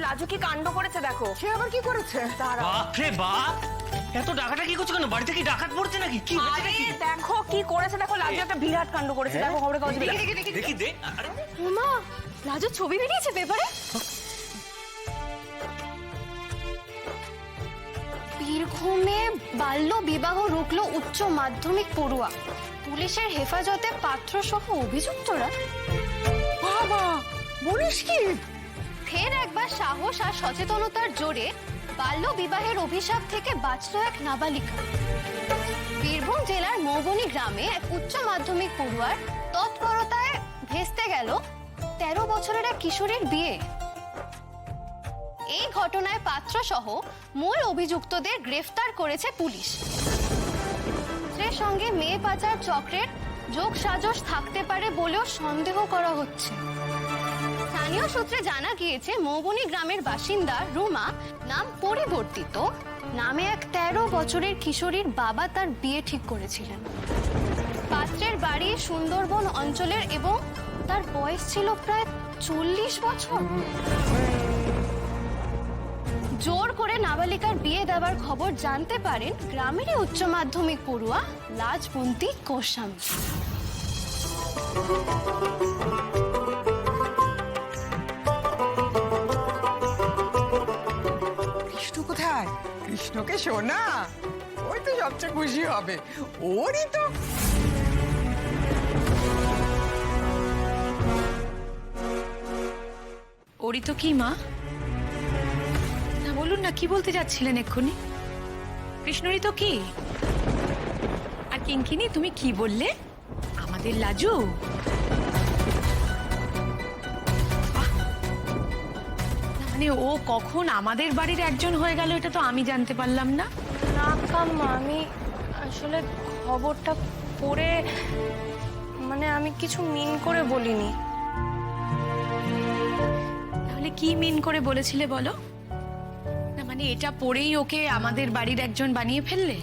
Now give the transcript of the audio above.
লাজু কি কাণ্ড করেছে দেখো। সে আবার কি করেছে? বাপ রে বাপ, এত ডাকাটা কি করছো কেন? বাড়িতে কি ডাকাত পড়ছে নাকি? কি হয়েছে আরে নাকি? দেখো কি করেছে দেখো, লাজু একটা বিরাট কাণ্ড করেছে দেখো খবরের কাগজে। দেখি দে। আরে মা, লাজুর ছবি বেরিয়েছে পেপারে। বীরভূমে বাল্য বিবাহ রুখল উচ্চ মাধ্যমিক পড়ুয়া, পুলিশের হেফাজতে পাত্র সহ অভিযুক্তরা। বাবা, বলিস কি? ফের একবার সাহস আর সচেতনতার জোরে বাল্য বিবাহের অভিশাপ থেকে বাঁচল এক নাবালিকা। বীরভূম জেলার মৌবনী গ্রামে এক উচ্চ মাধ্যমিক পড়ুয়ার তৎপরতায় ভেস্তে গেল 13 বছরের এক কিশোরীর বিয়ে। এই ঘটনায় পাত্র সহ মূল অভিযুক্তদের গ্রেফতার করেছে পুলিশ। এর সঙ্গে মেয়ে পাচার চক্রের যোগসাজশ থাকতে পারে বলেও সন্দেহ করা হচ্ছে। স্থানীয় সূত্রে জানা গিয়েছে মৌবনী গ্রামের বাসিন্দা রুমা নাম পরিবর্তিত নামে এক 13 বছরের কিশোরীর বাবা তার বিয়ে ঠিক করেছিলেন। পাত্রের বাড়ি সুন্দরবন অঞ্চলের এবং তার বয়স ছিল প্রায় 40 বছর। জোর করে নাবালিকার বিয়ে দেওয়ার খবর জানতে পারেন গ্রামেরই উচ্চ মাধ্যমিক পড়ুয়া লাজবন্তী গোস্বামী। কৃষ্ণ কোথায়? কৃষ্ণকে শোনা, ওই তো সবচেয়ে খুশি হবে। ওরই তো। ওরই তো কি মা? না বলুন না, কি বলতে যাচ্ছিলেন এক্ষুনি? কৃষ্ণরই তো কি? আর কিঙ্কিনি তুমি কি বললে? আমাদের লাজু? আহ! মানে ও কখন আমাদের বাড়ির একজন হয়ে গেল এটা তো আমি জানতে পারলাম না। না কাম্মা, আমি আসলে খবরটা পড়ে মানে আমি কিছু মিন করে বলিনি। তাহলে কি মিন করে বলেছিলে বলো? না মানে এটা পড়েই ওকে আমাদের বাড়ির একজন বানিয়ে ফেললে?